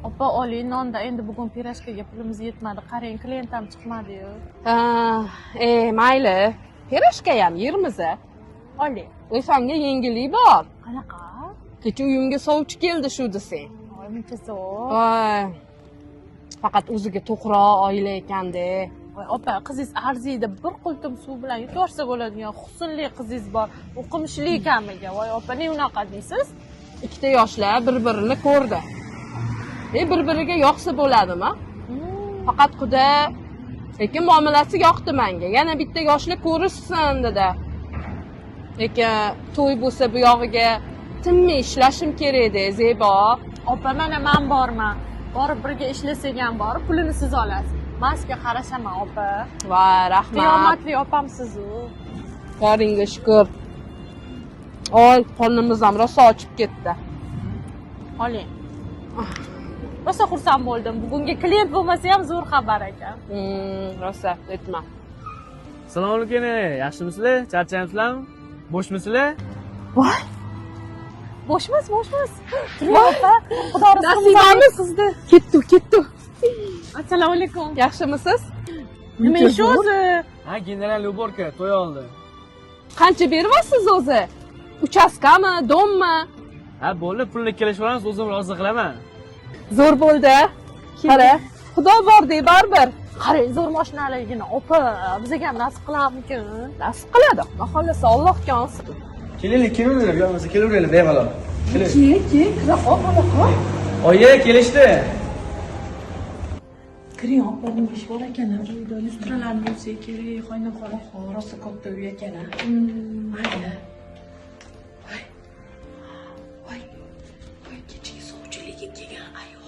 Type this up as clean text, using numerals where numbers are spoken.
Opa oling nonda endi bugun pirojkaga pulimiz yetmadi. Qarang, klient ham chiqmadi-yu. Mayli. Pirojka ham yermiz. Oling. O'shanga yengillik bor. Qanaqa? Kecha uyimga sovchi keldi shu desang. Voy, muncha zo'r. Voy. Faqat o'ziga to'qroq oila ekanda. Voy, opa, qizingiz arziydi. Bir qultum suv bilan yutorsa bo'ladigan husnli qizingiz bor. O'qimishli kamiga. Voy, opa, ne unaqa deysiz? Ikkita yoshlar bir-birini ko'rdi. Bir-biriga yoqsa bo'ladimi? Faqat Xudo lekin muomalasi yoqdi menga. Yana bitta yoshlar ko'rishsin dedi. Lekin to'y bo'lsa bu yog'iga tinmay ishlashim kerak edi, Zebo. Opa, mana men borman. Borib birga ishlasak ham borib, pulini siz olasiz. Men sizga qarashaman, opa. Voy, rahmat. Qiyomatli opamsiz-u. Qoringga shukr. Oy, qornimiz ham rosa ochib ketdi. Oling. Rosa xursand bo'ldim. Bugungi klient bo'lmasa ham zo'r xabar ekan. Rosa, aytma. Assalomu alaykum. Yaxshimisizlar? Charchaymizlarmi? Bo'shmisizlar? Voy. Bo'shmiz. Turing, opa. Xudo Nasibamiz sizni. Ketdi. Assalomu alaykum. Yaxshimisiz? Nima ish o'zi? Ha, general Luborka to'y oldi. Qancha beryapsiz o'zi? Uchastkami, dommi? Ha, bo'ldi, pulni kelishvoramiz, o'zim rozi qilaman. Zo'r bo'ldi. Qara, Xudo bor-dek, baribir. Qarang, zo'r mashinaligini, opa. Bizga ham nasib qilarmikin? Nasib qiladi. Xohlasa Allohga olsin. Kelaveringlar, yo'qmasa kelaveringlar bemalol. Kel, kira qol. Oyi, kelishdi. Kiring, opa, nima ish bor ekan? Uyda lustralarni yuvsak kerak, xoynaxona rosa katta uy ekan. Mayli. Voy, kechagi sovchilikka kelgan ayol.